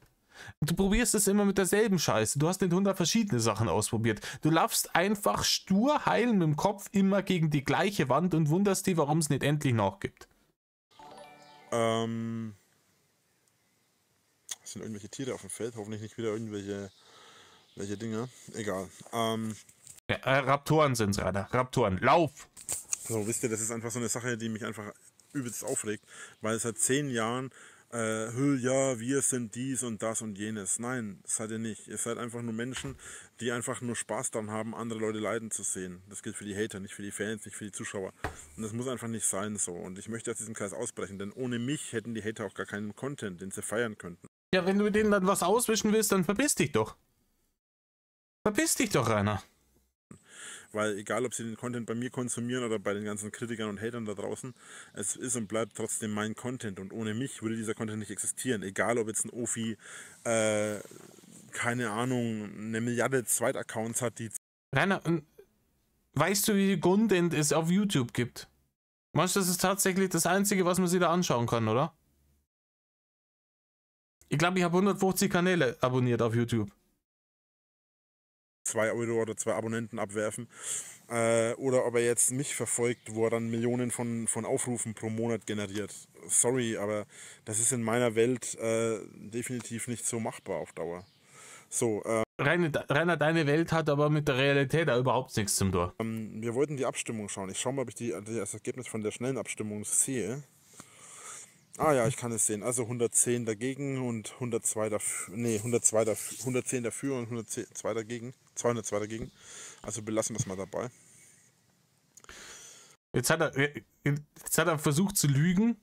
Du probierst es immer mit derselben Scheiße. Du hast nicht 100 verschiedene Sachen ausprobiert. Du laufst einfach stur heil mit dem Kopf immer gegen die gleiche Wand und wunderst dich, warum es nicht endlich nachgibt. Es sind irgendwelche Tiere auf dem Feld, hoffentlich nicht wieder irgendwelche Dinge. Egal. Ja, Raptoren sind's, Rainer. Raptoren. Lauf! So, wisst ihr, das ist einfach so eine Sache, die mich einfach übelst aufregt, weil seit 10 Jahren ja, wir sind dies und das und jenes. Nein, das seid ihr nicht. Ihr seid einfach nur Menschen, die einfach nur Spaß daran haben, andere Leute leiden zu sehen. Das gilt für die Hater, nicht für die Fans, nicht für die Zuschauer. Und das muss einfach nicht sein so. Und ich möchte aus diesem Kreis ausbrechen, denn ohne mich hätten die Hater auch gar keinen Content, den sie feiern könnten. Ja, wenn du denen dann was auswischen willst, dann verpiss dich doch. Verpiss dich doch, Rainer. Weil egal, ob sie den Content bei mir konsumieren oder bei den ganzen Kritikern und Hatern da draußen, es ist und bleibt trotzdem mein Content und ohne mich würde dieser Content nicht existieren. Egal, ob jetzt ein Ofi, keine Ahnung, 1 Milliarde Zweitaccounts hat, die... Rainer, weißt du, wie viel Content es auf YouTube gibt? Meinst du, das ist tatsächlich das Einzige, was man sich da anschauen kann, oder? Ich glaube, ich habe 150 Kanäle abonniert auf YouTube. 2 Euro oder 2 Abonnenten abwerfen. Oder ob er jetzt mich verfolgt, wo er dann Millionen von Aufrufen pro Monat generiert. Sorry, aber das ist in meiner Welt definitiv nicht so machbar auf Dauer. So, Rainer, deine Welt hat aber mit der Realität auch überhaupt nichts zum Tor. wir wollten die Abstimmung schauen. Ich schaue mal, ob ich das Ergebnis von der schnellen Abstimmung sehe. Ah ja, ich kann es sehen. Also 110 dagegen und 102 dafür. Nee, 110 dafür und 102 dagegen. 202 dagegen. Also belassen wir es mal dabei. Jetzt hat er versucht zu lügen,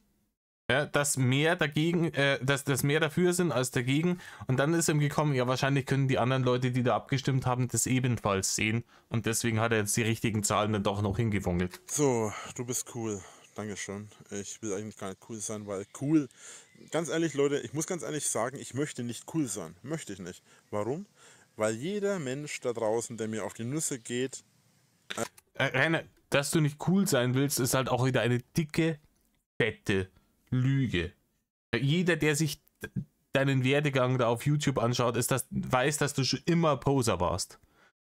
ja, dass mehr dagegen, dass mehr dafür sind als dagegen. Und dann ist ihm gekommen, ja, wahrscheinlich können die anderen Leute, die da abgestimmt haben, das ebenfalls sehen. Und deswegen hat er jetzt die richtigen Zahlen dann doch noch hingewongelt. So, du bist cool. Dankeschön. Ich will eigentlich gar nicht cool sein, weil cool, ganz ehrlich, Leute, ich muss ganz ehrlich sagen, ich möchte nicht cool sein. Möchte ich nicht. Warum? Weil jeder Mensch da draußen, der mir auf die Nüsse geht. Rainer, dass du nicht cool sein willst, ist halt auch wieder eine dicke, fette Lüge. Jeder, der sich deinen Werdegang da auf YouTube anschaut, weiß, dass du schon immer Poser warst.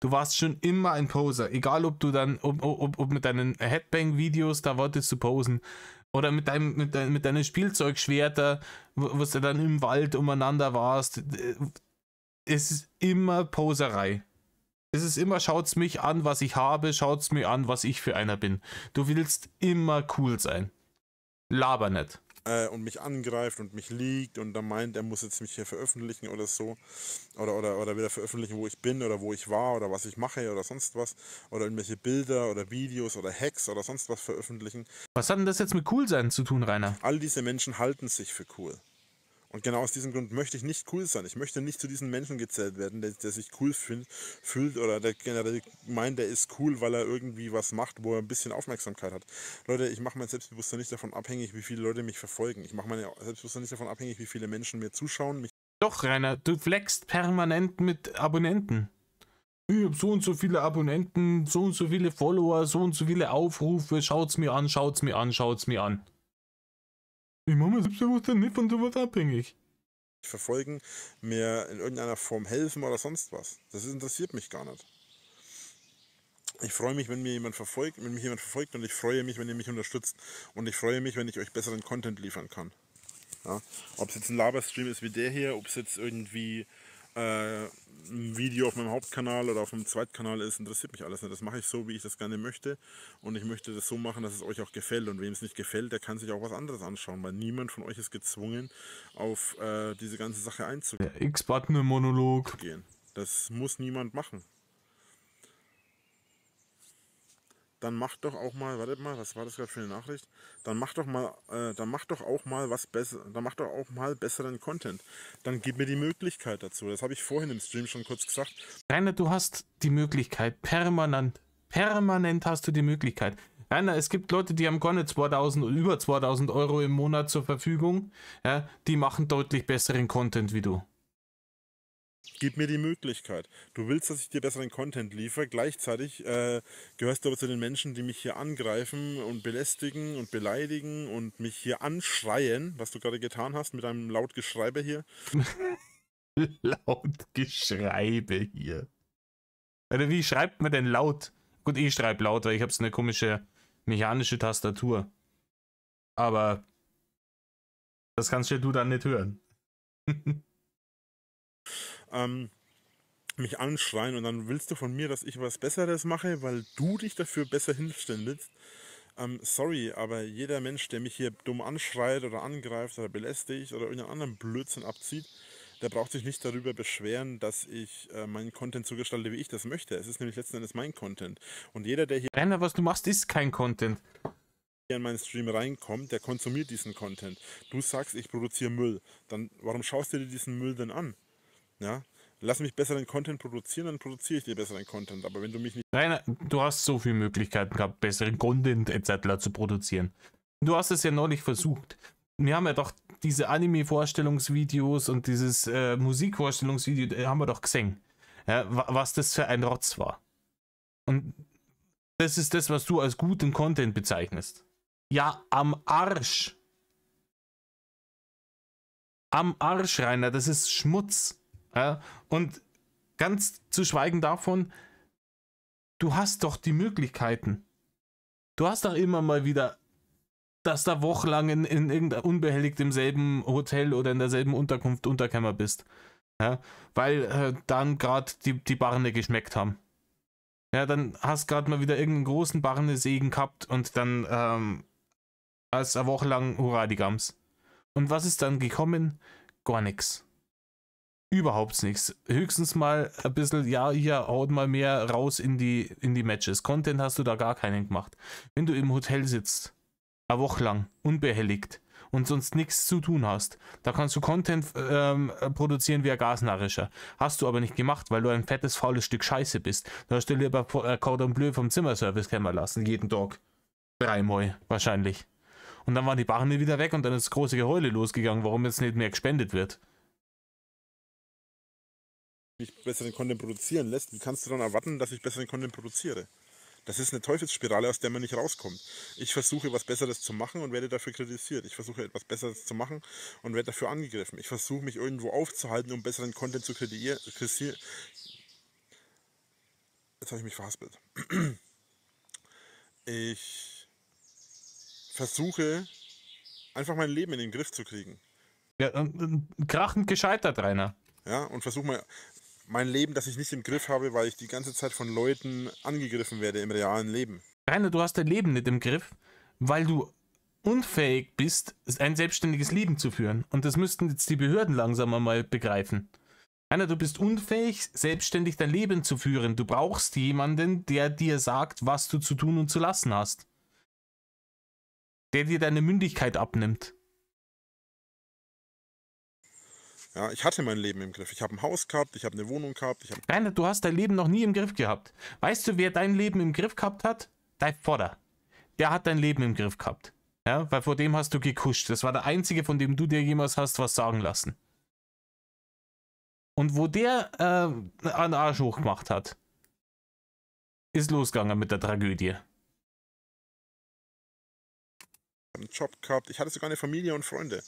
Du warst schon immer ein Poser. Egal, ob du dann, ob mit deinen Headbang-Videos, da wolltest du posen, oder mit deinen Spielzeugschwerter, wo du dann im Wald umeinander warst. Es ist immer Poserei. Es ist immer, schaut's mich an, was ich habe, schaut's mir an, was ich für einer bin. Du willst immer cool sein. Laber nicht. Und mich angreift und mich liegt und dann meint, er muss jetzt mich hier veröffentlichen oder so. Oder wieder veröffentlichen, wo ich bin oder wo ich war oder was ich mache oder sonst was. Oder irgendwelche Bilder oder Videos oder Hacks oder sonst was veröffentlichen. Was hat denn das jetzt mit cool sein zu tun, Rainer? All diese Menschen halten sich für cool. Und genau aus diesem Grund möchte ich nicht cool sein. Ich möchte nicht zu diesen Menschen gezählt werden, der sich cool fühlt oder der generell meint, der ist cool, weil er irgendwie was macht, wo er ein bisschen Aufmerksamkeit hat. Leute, ich mache mein Selbstbewusstsein nicht davon abhängig, wie viele Leute mich verfolgen. Ich mache mein Selbstbewusstsein nicht davon abhängig, wie viele Menschen mir zuschauen. Doch, Rainer, du flexst permanent mit Abonnenten. Ich habe so und so viele Abonnenten, so und so viele Follower, so und so viele Aufrufe, schaut's mir an, schaut's mir an, schaut's mir an. Ich mache mein Selbstbewusstsein nicht von sowas abhängig. Verfolgen, mir in irgendeiner Form helfen oder sonst was. Das interessiert mich gar nicht. Ich freue mich, wenn mich jemand verfolgt und ich freue mich, wenn ihr mich unterstützt und ich freue mich, wenn ich euch besseren Content liefern kann. Ja? Ob es jetzt ein Laberstream ist wie der hier, ob es jetzt irgendwie ein Video auf meinem Hauptkanal oder auf meinem Zweitkanal ist, interessiert mich alles nicht. Das mache ich so, wie ich das gerne möchte und ich möchte das so machen, dass es euch auch gefällt und wem es nicht gefällt, der kann sich auch was anderes anschauen, weil niemand von euch ist gezwungen, auf diese ganze Sache einzugehen. Der X-Button-Monolog. Das muss niemand machen. Dann macht doch auch mal, wartet mal, was war das gerade für eine Nachricht? Dann macht doch auch mal besseren Content. Dann gib mir die Möglichkeit dazu. Das habe ich vorhin im Stream schon kurz gesagt. Rainer, du hast die Möglichkeit, permanent hast du die Möglichkeit. Rainer, es gibt Leute, die haben gar nicht über 2000 Euro im Monat zur Verfügung, ja, die machen deutlich besseren Content wie du. Gib mir die Möglichkeit. Du willst, dass ich dir besseren Content liefere. Gleichzeitig gehörst du aber zu den Menschen, die mich hier angreifen und belästigen und beleidigen und mich hier anschreien, was du gerade getan hast mit deinem Lautgeschreibe hier. Lautgeschreibe hier. Oder wie schreibt man denn laut? Gut, ich schreibe laut, weil ich habe so eine komische mechanische Tastatur. Aber das kannst ja du dann nicht hören. Mich anschreien und dann willst du von mir, dass ich was Besseres mache, weil du dich dafür besser hinstellen willst. Sorry, aber jeder Mensch, der mich hier dumm anschreit oder angreift oder belästigt oder irgendeinen anderen Blödsinn abzieht, der braucht sich nicht darüber beschweren, dass ich meinen Content so gestalte, wie ich das möchte. Es ist nämlich letzten Endes mein Content. Und jeder, der hier Rainer, was du machst, ist kein Content. in meinen Stream reinkommt, der konsumiert diesen Content. Du sagst, ich produziere Müll. Dann warum schaust du dir diesen Müll denn an? Ja? Lass mich besseren Content produzieren, dann produziere ich dir besseren Content. Aber wenn du mich nicht... Rainer, du hast so viele Möglichkeiten gehabt, besseren Content etc. zu produzieren. Du hast es ja neulich versucht. Wir haben ja doch diese Anime-Vorstellungsvideos und dieses Musikvorstellungsvideo, haben wir doch gesehen. Ja, was das für ein Rotz war. Und das ist das, was du als guten Content bezeichnest. Ja, am Arsch. Am Arsch, Rainer, das ist Schmutz. Ja? Und ganz zu schweigen davon, du hast doch die Möglichkeiten. Du hast doch immer mal wieder, dass da wochenlang in irgendein unbehelligt im selben Hotel oder in derselben Unterkunft untergekommen bist. Ja, weil dann gerade die Barne geschmeckt haben. Ja, dann hast gerade mal wieder irgendeinen großen Barnesegen gehabt und dann als eine Woche lang Hurra die Gams. Und was ist dann gekommen? Gar nichts. Überhaupt nichts. Höchstens mal ein bisschen, ja, hier haut mal mehr raus in die Matches. Content hast du da gar keinen gemacht. Wenn du im Hotel sitzt, eine Woche lang, unbehelligt und sonst nichts zu tun hast, da kannst du Content produzieren wie ein Gasnarrischer. Hast du aber nicht gemacht, weil du ein fettes, faules Stück Scheiße bist. Da hast du lieber Cordon Bleu vom Zimmerservice kämmer lassen, jeden Tag. 3-mal wahrscheinlich. Und dann waren die Barren wieder weg und dann ist das große Geheule losgegangen, warum jetzt nicht mehr gespendet wird. Mich besseren Content produzieren lässt, wie kannst du dann erwarten, dass ich besseren Content produziere? Das ist eine Teufelsspirale, aus der man nicht rauskommt. Ich versuche, was Besseres zu machen und werde dafür kritisiert. Ich versuche, etwas Besseres zu machen und werde dafür angegriffen. Ich versuche, mich irgendwo aufzuhalten, um besseren Content zu kritisieren. Jetzt habe ich mich verhaspelt. Ich versuche, einfach mein Leben in den Griff zu kriegen. Ja, krachend gescheitert, Rainer. Ja, und versuche mal mein Leben, das ich nicht im Griff habe, weil ich die ganze Zeit von Leuten angegriffen werde im realen Leben. Rainer, du hast dein Leben nicht im Griff, weil du unfähig bist, ein selbstständiges Leben zu führen. Und das müssten jetzt die Behörden langsam einmal begreifen. Rainer, du bist unfähig, selbstständig dein Leben zu führen. Du brauchst jemanden, der dir sagt, was du zu tun und zu lassen hast. Der dir deine Mündigkeit abnimmt. Ja, ich hatte mein Leben im Griff. Ich habe ein Haus gehabt, ich habe eine Wohnung gehabt. Rainer, du hast dein Leben noch nie im Griff gehabt. Weißt du, wer dein Leben im Griff gehabt hat? Dein Vater. Der hat dein Leben im Griff gehabt. Ja, weil vor dem hast du gekuscht. Das war der einzige, von dem du dir jemals hast was sagen lassen. Und wo der einen Arsch hochgemacht hat, ist losgegangen mit der Tragödie. Ich habe einen Job gehabt, ich hatte sogar eine Familie und Freunde.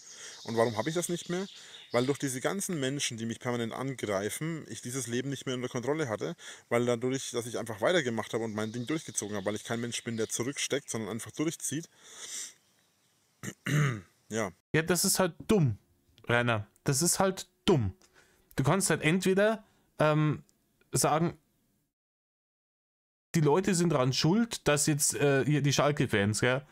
Und warum habe ich das nicht mehr? Weil durch diese ganzen Menschen, die mich permanent angreifen, ich dieses Leben nicht mehr unter Kontrolle hatte, weil dadurch, dass ich einfach weitergemacht habe und mein Ding durchgezogen habe, weil ich kein Mensch bin, der zurücksteckt, sondern einfach durchzieht. Ja. Ja, das ist halt dumm, Rainer. Das ist halt dumm. Du kannst halt entweder sagen, die Leute sind daran schuld, dass jetzt hier die Schalke-Fans, gell?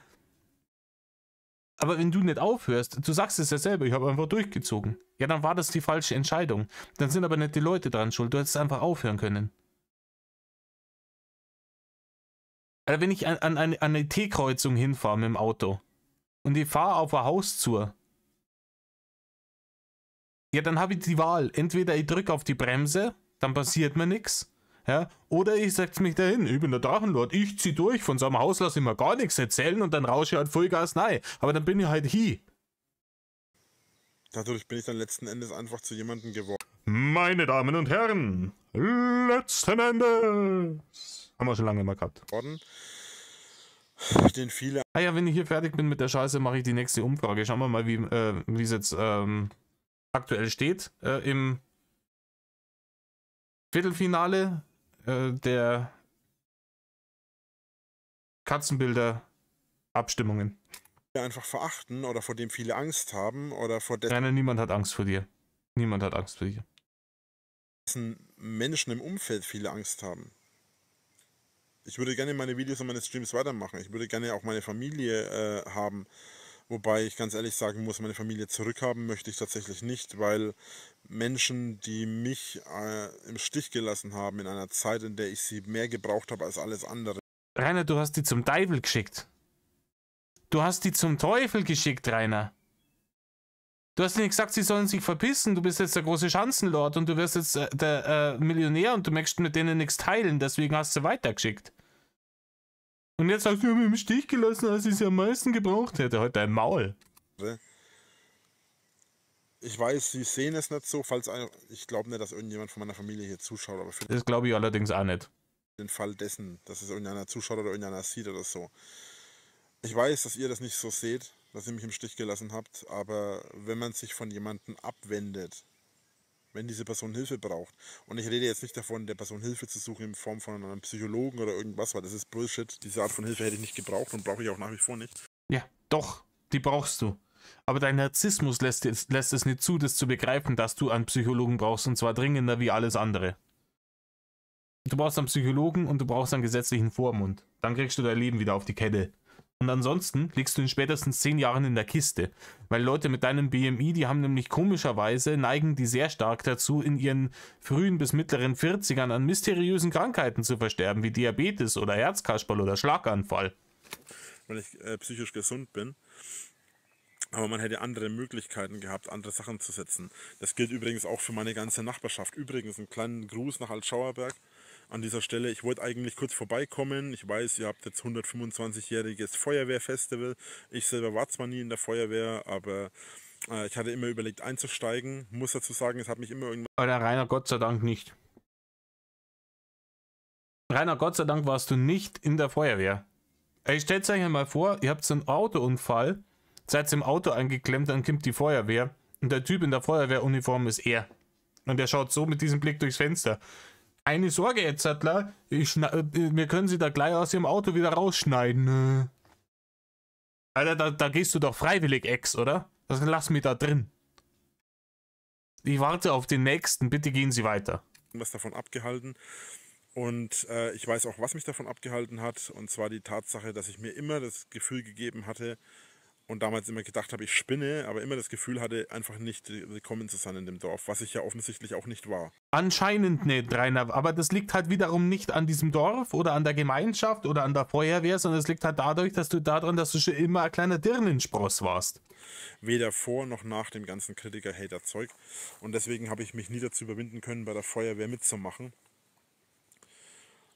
Aber wenn du nicht aufhörst, du sagst es ja selber, ich habe einfach durchgezogen. Ja, dann war das die falsche Entscheidung. Dann sind aber nicht die Leute dran schuld, du hättest einfach aufhören können. Also wenn ich an eine T-Kreuzung hinfahre mit dem Auto und ich fahre auf ein Haus zu, ja, dann habe ich die Wahl. Entweder ich drücke auf die Bremse, dann passiert mir nichts. Ja, oder ich setze mich dahin, ich bin der Drachenlord, ich zieh durch, von so einem Haus lasse ich mir gar nichts erzählen und dann rausche ich halt Vollgas rein. Aber dann bin ich halt hier. Dadurch bin ich dann letzten Endes einfach zu jemandem geworden. Meine Damen und Herren, letzten Endes. Haben wir schon lange mal gehabt. Den viele. Ah ja, wenn ich hier fertig bin mit der Scheiße, mache ich die nächste Umfrage. Schauen wir mal, wie es jetzt aktuell steht. Im Viertelfinale der Katzenbilder-Abstimmungen. Einfach verachten oder vor dem viele Angst haben oder vor Nein, niemand hat Angst vor dir. Niemand hat Angst vor dir. dessen Menschen im Umfeld viele Angst haben. Ich würde gerne meine Videos und meine Streams weitermachen. Ich würde gerne auch meine Familie haben. Wobei ich ganz ehrlich sagen muss, meine Familie zurückhaben möchte ich tatsächlich nicht, weil Menschen, die mich im Stich gelassen haben in einer Zeit, in der ich sie mehr gebraucht habe als alles andere. Rainer, du hast die zum Teufel geschickt. Du hast die zum Teufel geschickt, Rainer. Du hast ihnen gesagt, sie sollen sich verpissen. Du bist jetzt der große Schanzenlord und du wirst jetzt der Millionär und du möchtest mit denen nichts teilen. Deswegen hast du weitergeschickt. Und jetzt sagst du, ich habe mich im Stich gelassen, als ich sie am meisten gebraucht hätte. Heute ein Maul. Ich weiß, sie sehen es nicht so, ich glaube nicht, dass irgendjemand von meiner Familie hier zuschaut, aber für Das glaube ich allerdings auch nicht. den Fall dessen, dass es irgendeiner zuschaut oder irgendeiner sieht oder so. Ich weiß, dass ihr das nicht so seht, dass ihr mich im Stich gelassen habt, aber wenn man sich von jemandem abwendet, wenn diese Person Hilfe braucht. Und ich rede jetzt nicht davon, der Person Hilfe zu suchen in Form von einem Psychologen oder irgendwas, weil das ist Bullshit. Diese Art von Hilfe hätte ich nicht gebraucht und brauche ich auch nach wie vor nicht. Ja, doch, die brauchst du. Aber dein Narzissmus lässt es nicht zu, das zu begreifen, dass du einen Psychologen brauchst, und zwar dringender wie alles andere. Du brauchst einen Psychologen und du brauchst einen gesetzlichen Vormund. Dann kriegst du dein Leben wieder auf die Kette. Und ansonsten liegst du in spätestens 10 Jahren in der Kiste. Weil Leute mit deinem BMI, die haben nämlich komischerweise, neigen die sehr stark dazu, in ihren frühen bis mittleren 40ern an mysteriösen Krankheiten zu versterben, wie Diabetes oder Herzkasperl oder Schlaganfall. Weil ich psychisch gesund bin. Aber man hätte andere Möglichkeiten gehabt, andere Sachen zu setzen. Das gilt übrigens auch für meine ganze Nachbarschaft. Übrigens einen kleinen Gruß nach Altschauerberg an dieser Stelle. Ich wollte eigentlich kurz vorbeikommen. Ich weiß, ihr habt jetzt 125-jähriges Feuerwehrfestival. Ich selber war zwar nie in der Feuerwehr, aber ich hatte immer überlegt einzusteigen. Muss dazu sagen, es hat mich immer irgendwann... Alter, Rainer, Gott sei Dank nicht. Rainer, Gott sei Dank warst du nicht in der Feuerwehr. Ich stell's euch einmal vor, ihr habt so einen Autounfall, seid im Auto eingeklemmt, dann kommt die Feuerwehr und der Typ in der Feuerwehruniform ist er. Und der schaut so mit diesem Blick durchs Fenster. Eine Sorge, Etzertler, wir können sie da gleich aus ihrem Auto wieder rausschneiden. Alter, da gehst du doch freiwillig, Ex, oder? Das lass mich da drin. Ich warte auf den nächsten, bitte gehen Sie weiter. Was davon abgehalten. Und ich weiß auch, was mich davon abgehalten hat. Und zwar die Tatsache, dass ich mir immer das Gefühl gegeben hatte und damals immer gedacht habe, ich spinne, aber immer das Gefühl hatte, einfach nicht willkommen zu sein in dem Dorf, was ich ja offensichtlich auch nicht war. Anscheinend nicht, Rainer, aber das liegt halt wiederum nicht an diesem Dorf oder an der Gemeinschaft oder an der Feuerwehr, sondern es liegt halt dadurch, dass du schon immer ein kleiner Dirnenspross warst. Weder vor noch nach dem ganzen Kritiker-Hater-Zeug. Und deswegen habe ich mich nie dazu überwinden können, bei der Feuerwehr mitzumachen.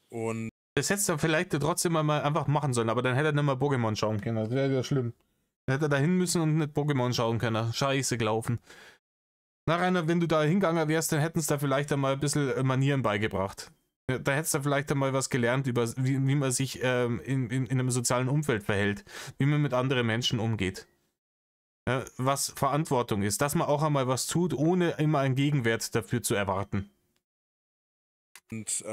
Und das hättest du vielleicht trotzdem mal einfach machen sollen, aber dann hätte er nicht mal Pokémon schauen können. Das wäre ja schlimm. Dann hätte er da hin müssen und nicht Pokémon schauen können. Scheiße gelaufen. Na, Rainer, wenn du da hingegangen wärst, dann hätten sie da vielleicht einmal ein bisschen Manieren beigebracht. Da hättest du vielleicht einmal was gelernt, über wie man sich in einem sozialen Umfeld verhält. Wie man mit anderen Menschen umgeht. Ja, was Verantwortung ist. Dass man auch einmal was tut, ohne immer einen Gegenwert dafür zu erwarten. Und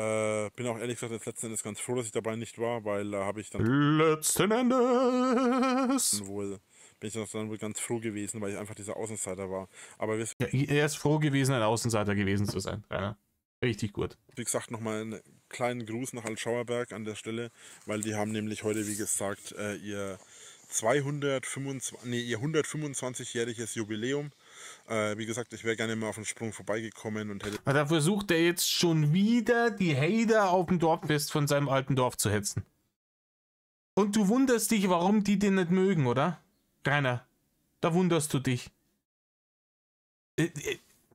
bin auch ehrlich gesagt jetzt letzten Endes ganz froh, dass ich dabei nicht war, weil da habe ich dann letzten Endes bin ich dann wohl ganz froh gewesen, weil ich einfach dieser Außenseiter war. Aber ja, er ist froh gewesen, ein Außenseiter gewesen zu sein. Ja, richtig gut. Wie gesagt, nochmal einen kleinen Gruß nach Altschauerberg an der Stelle, weil die haben nämlich heute, wie gesagt, ihr 125-jähriges Jubiläum. Wie gesagt, ich wäre gerne mal auf den Sprung vorbeigekommen und hätte... Da versucht er jetzt schon wieder die Hater auf dem Dorffest von seinem alten Dorf zu hetzen. Und du wunderst dich, warum die den nicht mögen, oder? Rainer, da wunderst du dich.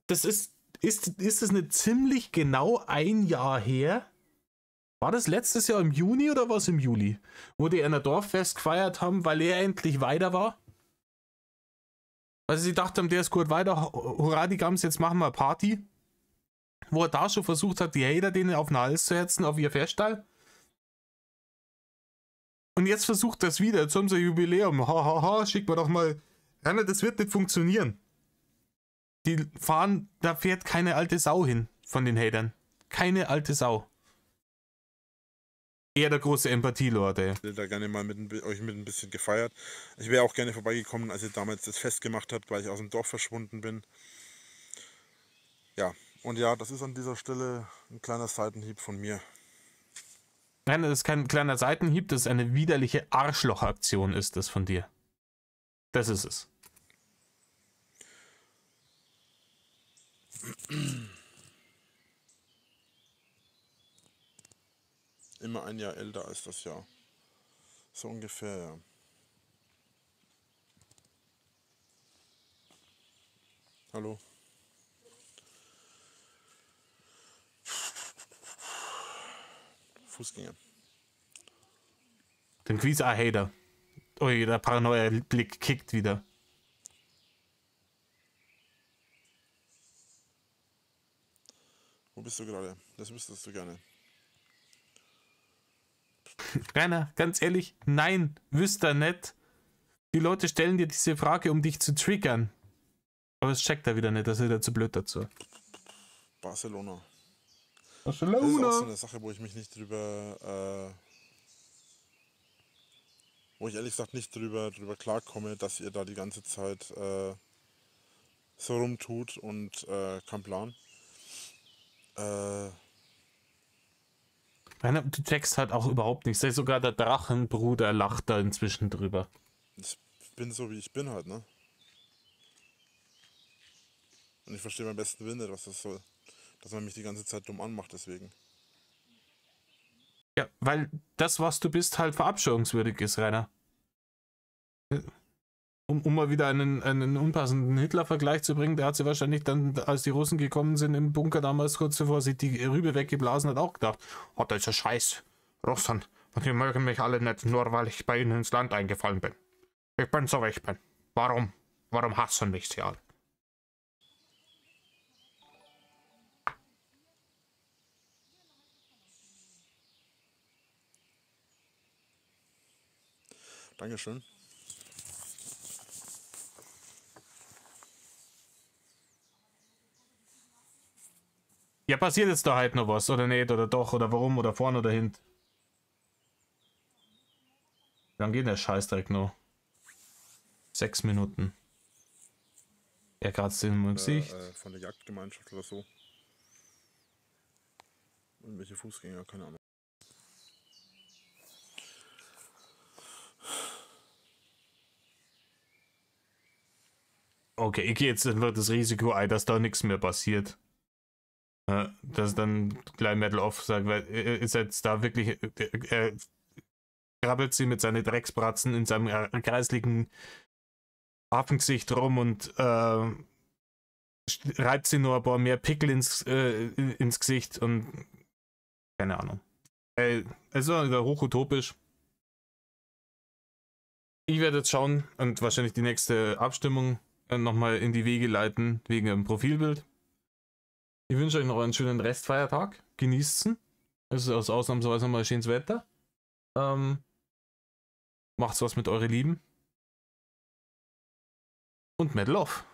Das ist das nicht ziemlich genau ein Jahr her? War das letztes Jahr im Juni oder was im Juli? Wo die ein Dorffest gefeiert haben, weil er endlich weiter war? Weil sie gedacht haben, der ist gut weiter, hurra die Gams, jetzt machen wir Party. Wo er da schon versucht hat, die Hater denen auf den Hals zu hetzen, auf ihr Feststall. Und jetzt versucht das wieder, jetzt haben sie ein Jubiläum, hahaha, schick mir doch mal. Rainer, das wird nicht funktionieren. Die fahren, da fährt keine alte Sau hin von den Hatern. Keine alte Sau. Eher der große Empathielord, ey. Ich hätte da gerne mal euch mit ein bisschen gefeiert. Ich wäre auch gerne vorbeigekommen, als ihr damals das Fest gemacht habt, weil ich aus dem Dorf verschwunden bin. Ja, und ja, das ist an dieser Stelle ein kleiner Seitenhieb von mir. Nein, das ist kein kleiner Seitenhieb, das ist eine widerliche Arschlochaktion, ist das von dir. Das ist es. Immer ein Jahr älter als das Jahr. So ungefähr, ja. Hallo? Fußgänger. Den Quiz Hater. Ui, der Paranoia-Blick kickt wieder. Wo bist du gerade? Das wüsstest du gerne. Rainer, ganz ehrlich, nein, wüsste er nicht. Die Leute stellen dir diese Frage, um dich zu triggern. Aber es checkt er wieder nicht, dass er da zu blöd dazu. Barcelona. Das ist auch so Barcelona! eine Sache, wo ich mich nicht drüber, wo ich ehrlich gesagt nicht drüber klarkomme, dass ihr da die ganze Zeit so rumtut und kein Plan. Du checkst halt auch überhaupt nichts. Sogar der Drachenbruder lacht da inzwischen drüber. Ich bin so, wie ich bin halt, ne? Und ich verstehe beim besten Willen nicht, was das soll. Dass man mich die ganze Zeit dumm anmacht, deswegen. Ja, weil das, was du bist, halt verabscheuungswürdig ist, Rainer. Um mal wieder einen unpassenden Hitler-Vergleich zu bringen, der hat sie wahrscheinlich dann, als die Russen gekommen sind im Bunker damals, kurz bevor sie die Rübe weggeblasen hat, auch gedacht, oh, das ist ja Scheiß. Russland, und die mögen mich alle nicht, nur weil ich bei ihnen ins Land eingefallen bin. Ich bin so, wie ich bin. Warum? Warum hassen mich sie alle? Dankeschön. Ja, passiert jetzt da halt noch was, oder nicht, oder doch, oder warum, oder vorne oder hinten? Dann geht der Scheißdreck noch. 6 Minuten. Er kratzt ihn im Gesicht. Von der Jagdgemeinschaft oder so. Irgendwelche Fußgänger, keine Ahnung. Okay, ich gehe jetzt einfach das Risiko ein, dass da nichts mehr passiert. Dass dann gleich Metal Off sagt, weil ist jetzt da wirklich, krabbelt sie mit seinen Drecksbratzen in seinem kreisligen Affengesicht rum und reibt sie nur ein paar mehr Pickel ins Gesicht und keine Ahnung. Also wieder hochutopisch. Ich werde jetzt schauen und wahrscheinlich die nächste Abstimmung nochmal in die Wege leiten wegen dem Profilbild. Ich wünsche euch noch einen schönen Restfeiertag. Genießt's. Es ist ausnahmsweise mal schönes Wetter. Macht's was mit euren Lieben. Und Metal Off.